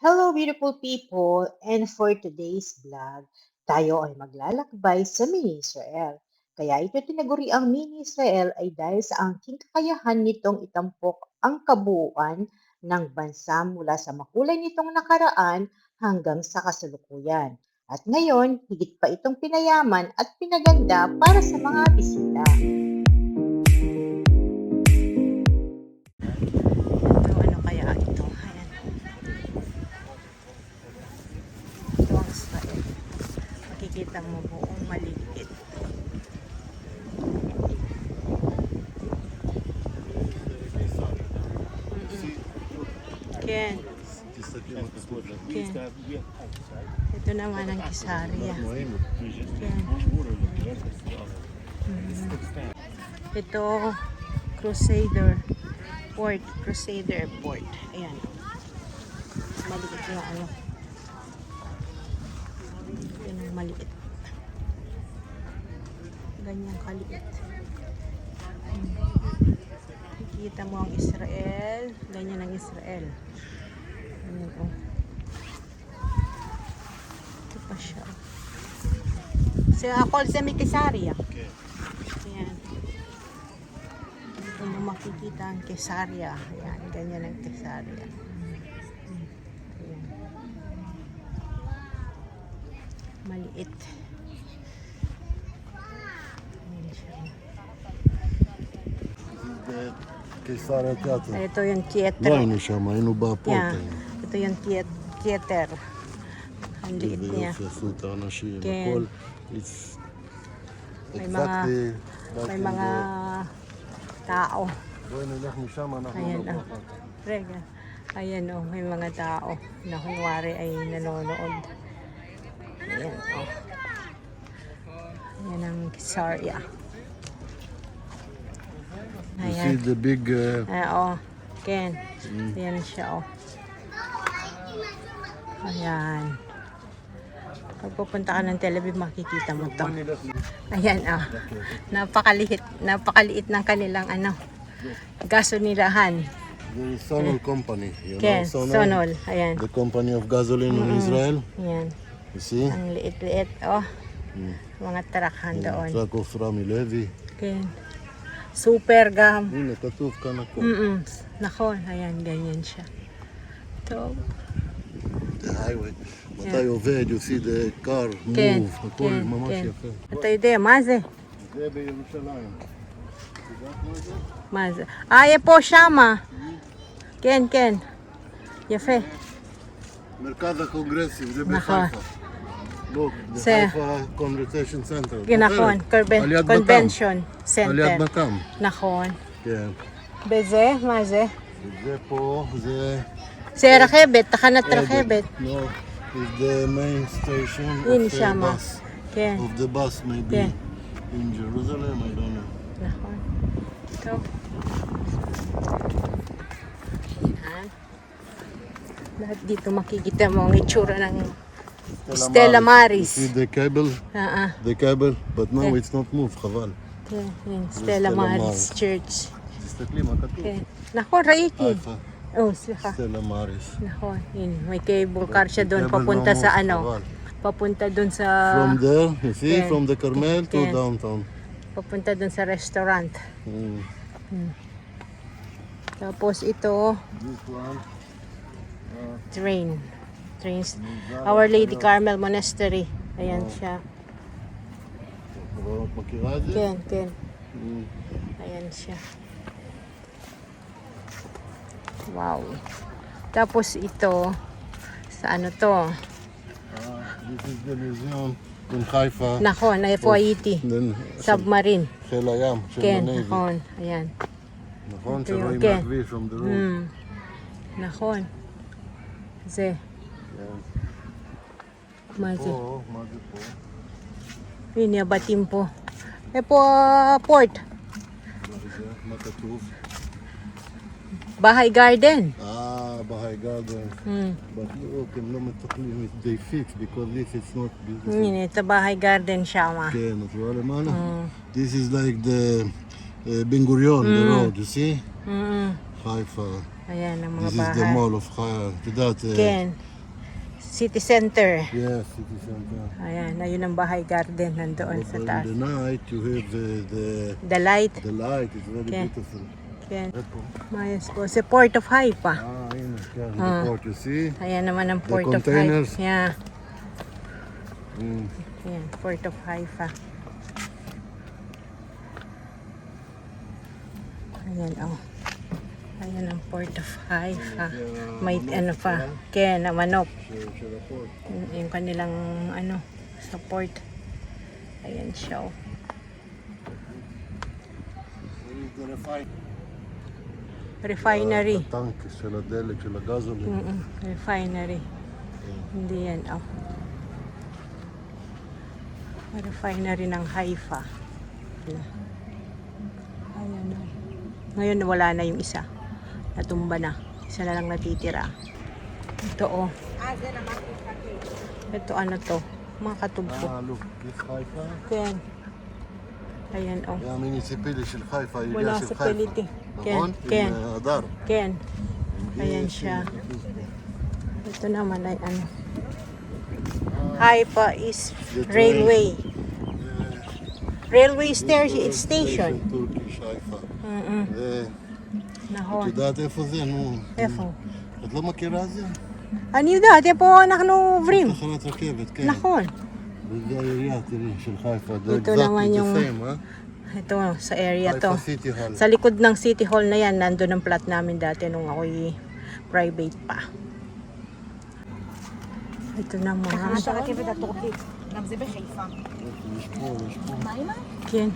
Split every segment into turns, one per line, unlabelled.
Hello beautiful people, and for today's vlog, tayo ay maglalakbay sa Mini Israel. Kaya ito tinaguri ang Mini Israel ay dahil sa angking kakayahan nitong itampok ang kabuuan ng bansa mula sa makulay nitong nakaraan hanggang sa kasalukuyan. At ngayon, higit pa itong pinayaman at pinaganda para sa mga bisita. Ano kaya ito? Ayan. Ito ang Israel. Makikita mo buong maliit. Ken. Ken. Ito naman ang Kisarya. Ken. Ito, Crusader Port. Crusader Port. Ayan. Maliit yung ano. Yan ang maliit. Ganyang kaliit. Kita mo ang Israel. Ganyan ang Israel. Ganyan o. Ito pa siya. So, ako sa may Kesarya. Ayan. Ito mo makikita ang Kesarya. Ayan. Ganyan ang Kesarya. Ayan. Maliit. Ayan siya.
קיסריה תיאטר.
Ito yung theater.
לא היינו שם, היינו בפורט.
Yeah. Ito yung theater. Ang liit niya.
שעשו את האנשים,
כן.
הכל. It's
May
exactly like
May
in
mga tao.
בואי נלך משם, אנחנו
Ayan
נבוא
o.
אחר כך.
Rega. Ayan o. May mga tao na kunwari ay nanonood. Ayan o. Ayan ang Kisarya.
You see
Ayan.
the big...
Oo. Ken. Ayan siya o. Ayan. Pag pupunta ka ng Tel Aviv, makikita mo to. Ayan ah. Napakaliit ng kanilang ano, gasolinahan.
The Sonol company, you know
Ken,
Sonol?
Sonol. Ayan.
The company of gasoline in Israel.
Ayan.
You see?
Ang liit-liit. Oh. Mga trakhan doon.
Truck of Rami Levy.
Ken. Super gam.
הנה, כתוב כאן הכל.
Nako, ayan, ganyan siya. Ito.
The highway. מתי עובד, you see the car
כן,
move, הכל
כן,
ממש
כן.
יפה.
אתה יודע, מה זה?
זה בירושלים.
מה זה? פה, שמה. כן, כן. יפה.
מרכז הקונגרסים, זה
נכון.
בחיפה. לא,
זה-
בחיפה קונברסיישן סנטר.
נכון,
על יד
convention
מקאם. על יד
center.
מקאם.
נכון.
כן.
בזה, מה זה?
זה פה, זה...
זה רכבת, תחנת רכבת.
No, it's the main station
הנה
of the
שמה.
bus.
כן,
Of the bus maybe
כן.
in Jerusalem, I don't know.
נכון. טוב. Yan. Lahat dito makikita mo ang itsura ng Stella
You
Maris.
see the cable? The cable, but now
כן.
it's not moved, חבל.
כן, yun,
Stella
Stella Maris
Maris.
Church.
תסתכלי מה כתוב.
כן. נכון, ראיתי.
חיפה,
סליחה.
סטלה מאריס.
נכון, yun. May cable car siya doon
Cable
papunta
no
sa
moves,
ano.
חבל.
Papunta doon sa
From there, you see,
כן.
from the Carmel to
כן.
downtown.
papunta doon sa restaurant.
Mm.
Tapos ito,
This one,
trains. Our Lady Carmel Monastery. Ayan siya.
את מכירה את זה?
Ken, Ken.
Mm.
Ayan siya. Wow. Tapos ito, sa ano to?
This is the museum in חיפה.
Nako, na FYET.
Then,
Submarine.
חיל הים, של
Ken,
הנייבי.
nakon. Ayan.
נכון?
ito yung
שרואים
כן.
מהכביש from the road.
Nakon. Ze.
כן.
Maze.
פה, מה זה פה?
Yun yung batim po. Po, port.
מה זה? מה כתוב?
Bahay Garden.
בהיי גארדן. But look, הם לא מטפלים, they fix because this is not beautiful.
Yun, ito Bahay Garden siya ma.
כן, את רואה למעלה? This is like the בן גוריון, the road, you see? חיפה.
Ayan ang mga
This is the
bahay.
mall of חיפה. את יודעת,
כן. City Center.
Yes, city center.
Ayan, ayun ang bahay garden nandoon sa
Also
taas.
in the night you have
The light.
the light. It's very
Okay.
beautiful.
Yan.
Ito.
Mayos po. Sa Port of Haifa.
Yun. Yeah,
Ah.
the port, you see?
Ayan naman ang
The
Port of
containers.
Haifa. Yeah.
Mm.
Ayan, Port of Haifa. Ayan, oh. Ayan ang Port of Haifa. May ano pa. Kaya na manok.
Show the port.
Yung kanilang ano, sa port. Ayan siya, oh.
There is the
Refinery.
הטנק של הדלק, של הגזולים.
Refinery. Hindi yan, oh. Refinery ng Haifa. Ayan, oh. Ngayon wala na yung isa. Natumba na. Isa na lang natitira. Ito, oh. Ito, ano to? Mga katugpo.
Look, this Haifa.
Ayan. Ayan, oh.
זה המיניציפילי של חיפה, העירייה
Wala
של
sa
חיפה.
peliti.
נכון?
Ken.
עם הדר.
Ken. Ayan siya. Ito naman ay ano. Haifa is railway. Railway station.
טורקיש חיפה.
Mm-mm. נכון.
את יודעת איפה זה? נו.
איפה?
את לא מכירה זה?
אני יודעת, איפה אנחנו עוברים.
תחנת רכבת, כן.
נכון.
וזה העירייה, תראי, של חיפה.
Ito naman yung-
אה?
Ito, sa area to.
חיפה סיטי הול.
Sa likod ng City Hall na yan, nandun ang plot namin dati nung ako'y private pa. ito naman.
תחנת הרכבת הטורקית, גם זה בחיפה.
יש פה, יש פה.
מה אימא?
כן.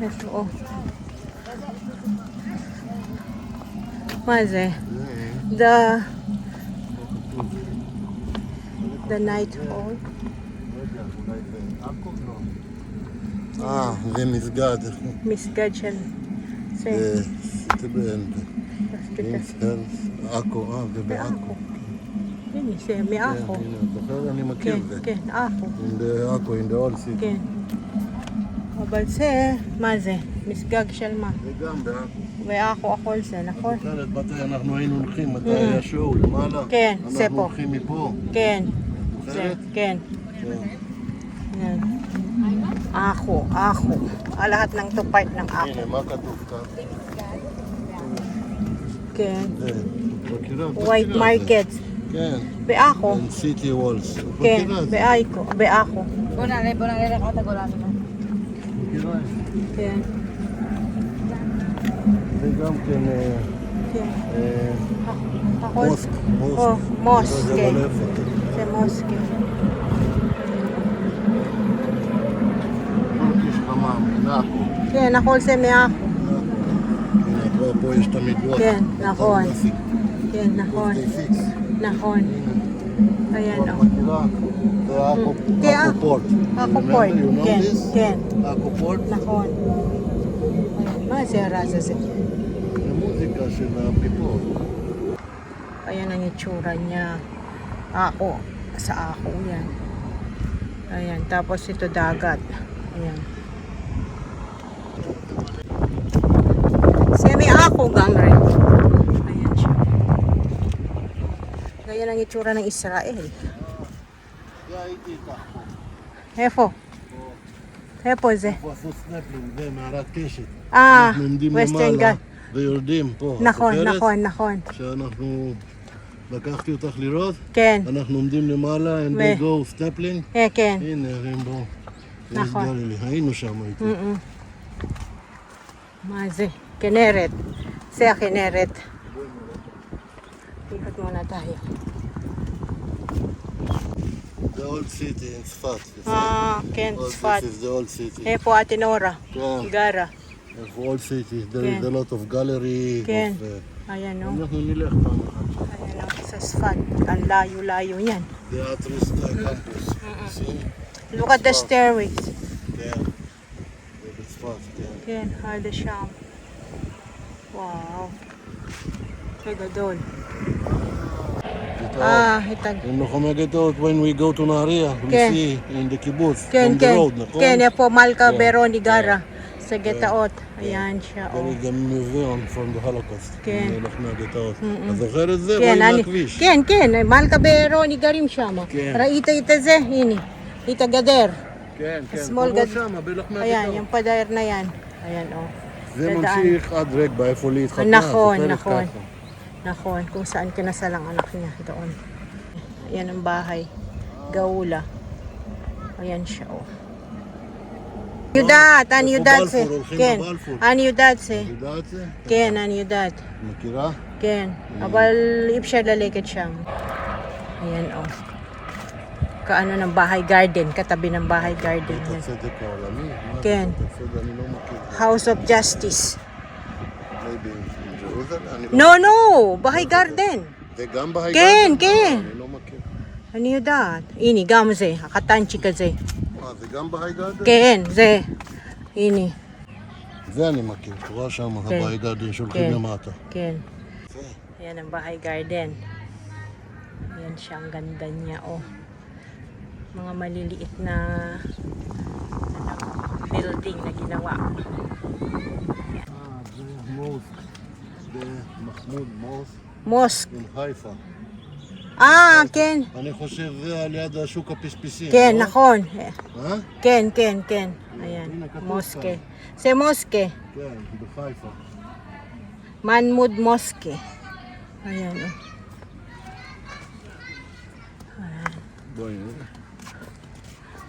ito, oh. מה זה?
זה,
The night hall.
רגע, אולי זה עכו? לא. זה מסגד.
מסגד של...
זה
Hospital.
עכו, זה בעכו.
בעכו. הנה, זה מעכו.
הנה, את זוכרת? אני מכיר
כן,
את זה.
כן, עכו.
In the עכו, in the old city.
כן. אבל זה, מה זה? מסגד של מה?
זה גם בעכו.
בעכו הכל זה, נכון?
זוכרת מתי אנחנו היינו הולכים, מתי היה שואו למעלה?
כן, זה
אנחנו
פה.
הולכים מפה.
כן. זה,
זוכרת?
כן.
כן.
Yan. Ako, ako. Lahat ng to part ng ako.
הנה, מה כתוב כאן?
כן.
זה, מכירה?
White
מכירה
market.
זה. כן.
באחו.
And city walls.
כן,
מכירה זה?
באייקו, באחו.
בוא נעלה לרמת הגולן.
מכירה את זה?
כן.
זה גם כן
כן.
מוסק. מוסק.
או, מוסק,
לא יודע
כן.
אבל איפה.
זה מוסק.
טורקיש חמם, מעכו.
כן, הכל זה מאחו.
הנה, את רואה פה יש תמיד וואט.
כן, נכון. כן, נכון.
פיקס.
נכון. Ayan,
את
oh.
מכירה? זה עכו
כן,
עכו פורט.
Ako
You
port.
remember? You know
כן,
this?
כן.
עכו פורט?
נכון. מה זה הרז הזה?
זה מוזיקה של הפיפור.
Ayan ang itsura niya. Ako. Sa ako yan. Ayan. Tapos ito dagat. Ayan. Semi ako gamre. Ayan siya. Ganyan ang itsura ng Israel.
זה הייתי איתך פה.
איפה? איפה זה?
פה עשו סנפלינג, זה מערת קשת.
אה,
אנחנו עומדים
ווסטרן
למעלה
גאט.
ויורדים פה.
נכון,
את זוכרת?
נכון, נכון.
שאנחנו... לקחתי אותך לראות,
כן,
אנחנו עומדים למעלה, and
ו-
they go סנפלינג.
כן, כן.
הנה, רימבו.
נכון.
גלילי, היינו שם איתי.
מה זה? כנרת. זה הכנרת. ikot muna tayo.
The old city in צפת.
כן,
Old
צפת.
This is the old city.
איפה ate נורה?
כן.
גרה.
Old city. There
כן.
is a lot of gallery.
כן.
of,
Ayan o.
אנחנו נלך פעם אחת.
Ayan o. Sa Sfat. Ang layo-layo yan.
The Atrus campus. See?
Look at the stairways.
כן. זה בצפת, כן.
כן, עד שם. וואו. זה גדול. התג...
In לוחמי גטאות, when we go to נהריה, we
כן.
see in the קיבוץ,
כן,
on the
כן.
road, נכון?
כן, איפה מלכה
כן.
ברוני גרה. Sa Getaot. Ayan siya,
There
oh.
is a museum from the Holocaust.
כן.
לחנה גטאות. אז זוכר את זה?
כן,
רואים
אני,
מהכביש.
כן, כן, מלכה ברוני גרים שם.
כן.
ראית את זה? הנה, את הגדר.
כן, כן.
שמאל
כמו
גד-
שם, בלחנה
Ayan,
גטאות.
yung padayer na yan. Ayan, oh.
זה
לדען.
ממשיך עד רגבה, איפה לי התחתנה.
נכון,
זוכרת
נכון.
ככה.
Nakon, kung saan kinasal ang anak niya doon. Ayan ang bahay. Gaula. Ayan siya, oh. יודעת, אני יודעת זה.
הולכים
כן,
בבלפור.
אני יודעת זה.
יודעת זה?
כן, אני יודעת.
מכירה?
כן, אבל אי אפשר ללכת שם. Ayan, oh. Kaano ng bahay garden, katabi ng bahay garden.
בית
Yan.
הצדק העולמי? מה
כן.
זה בית הצדק? אני לא מכיר.
House of Justice.
Maybe in Jerusalem? אני לא
No, no! bahay garden.
זה גם בהיגן?
כן, כן.
אני לא מכיר.
אני יודעת. הנה, גם זה, הקטנצ'יק הזה.
זה גם בהיגן?
כן, זה. הנה,
זה אני מכיר. את רואה שם,
כן.
בהיגן שהולכים
כן.
למטה.
כן.
זה.
Ayan ang bahay garden. Ayan siya, ang ganda niya, oh. Mga maliliit na building na ginawa.
זה מוסק. זה מחמוד מוסק
Mosque.
עם חיפה.
כן.
אני חושב זה על יד השוק הפספסים.
כן,
לא?
נכון.
אה?
כן, כן, כן. Ayan,
הנה, כתוב
mosque. זה mosque.
כן, בחיפה.
Manmud Mosque. Ayan, oh.
בואי נראה.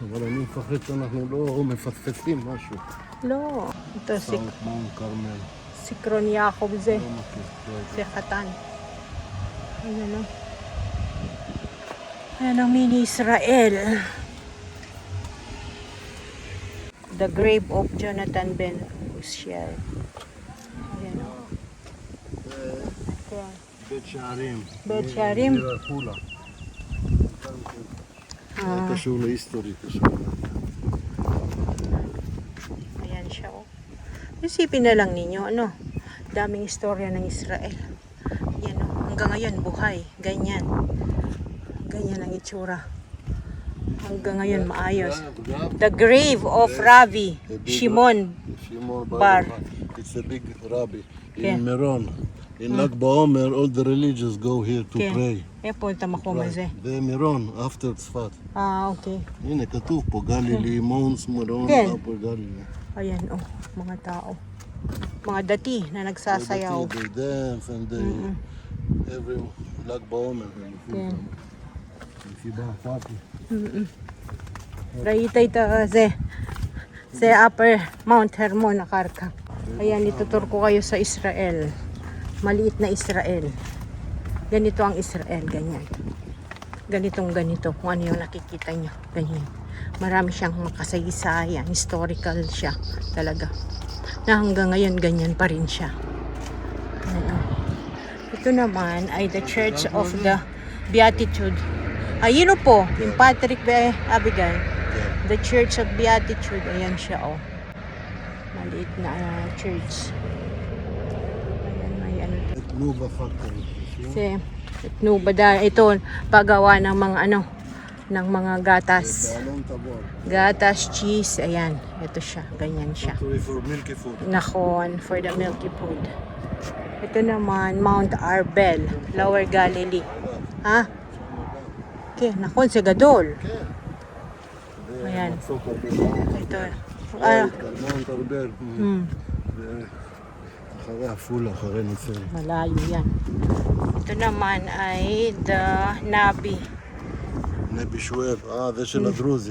אבל אני מפחד שאנחנו לא מפספסים משהו.
לא. Ito si,
סאוט מאונט כרמל.
si Kron Jacob זה.
לא מכיר.
Si Khatan. Ayan, oh. Ayan ang mini Israel. The grave of Jonathan Ben Uziel. Ayan, oh. Ayan.
בית שערים.
בית שערים?
עיר עפולה. זה קשור להיסטורי, קשור.
Ayan siya, oh. Isipin na lang ninyo, ano, daming istorya ng Israel. Yan, oh. Hanggang ngayon, buhay. Ganyan. Ganyan ang itsura. Hanggang ngayon, maayos. The grave of Rabbi Shimon.
שמעון
בר.
It's a big rabbi.
כן.
In מירון. In ל"ג בעומר, all the religions go here to
כן.
pray.
איפה אתה מקום הזה?
במירון, after צפת.
אוקיי.
הנה, כתוב פה, גלילי, מונס, מירון,
כן.
אפר גלילי.
Ayan, oh. Mga tao. Mga dati na nagsasayaw.
They dance and they... every ל"ג בעומר.
כן.
מסיבה פאטי.
ראית את זה. Sa Upper Mount Hermon na karka. Ayan, itutur ko kayo sa Israel. Maliit na Israel. Ganito ang Israel, ganyan. Ganitong ganito, kung ano yung nakikita nyo. Ganyan. Marami siyang makasaysayan, historical siya talaga. Na hanggang ngayon, ganyan pa rin siya. Ayan, oh. Ito naman ay the Church of the Beatitude. Ayun po, yung Patrick Abigail. The Church of Beatitude. Ayan siya, oh. Maliit na church. Ayan, may ano to.
תנובה פקטורי.
Kasi, ito, paggawa ng mga ano, ng mga gatas.
באלון תבור.
Gatas, cheese, ayan. Ito siya, ganyan siya.
Factory for milky food.
Nakon, for the milky food. Ito naman, Mount Arbel, Lower Galilee. Ha? Okay, nakon, si Gadol. Ayan.
מצוק הרבה.
Ito.
מונט ארבל. אחרי עפולה, אחרי נצרת.
Malayo yan. Ito naman ay the Nabi.
נבי שואב. זה של הדרוזים.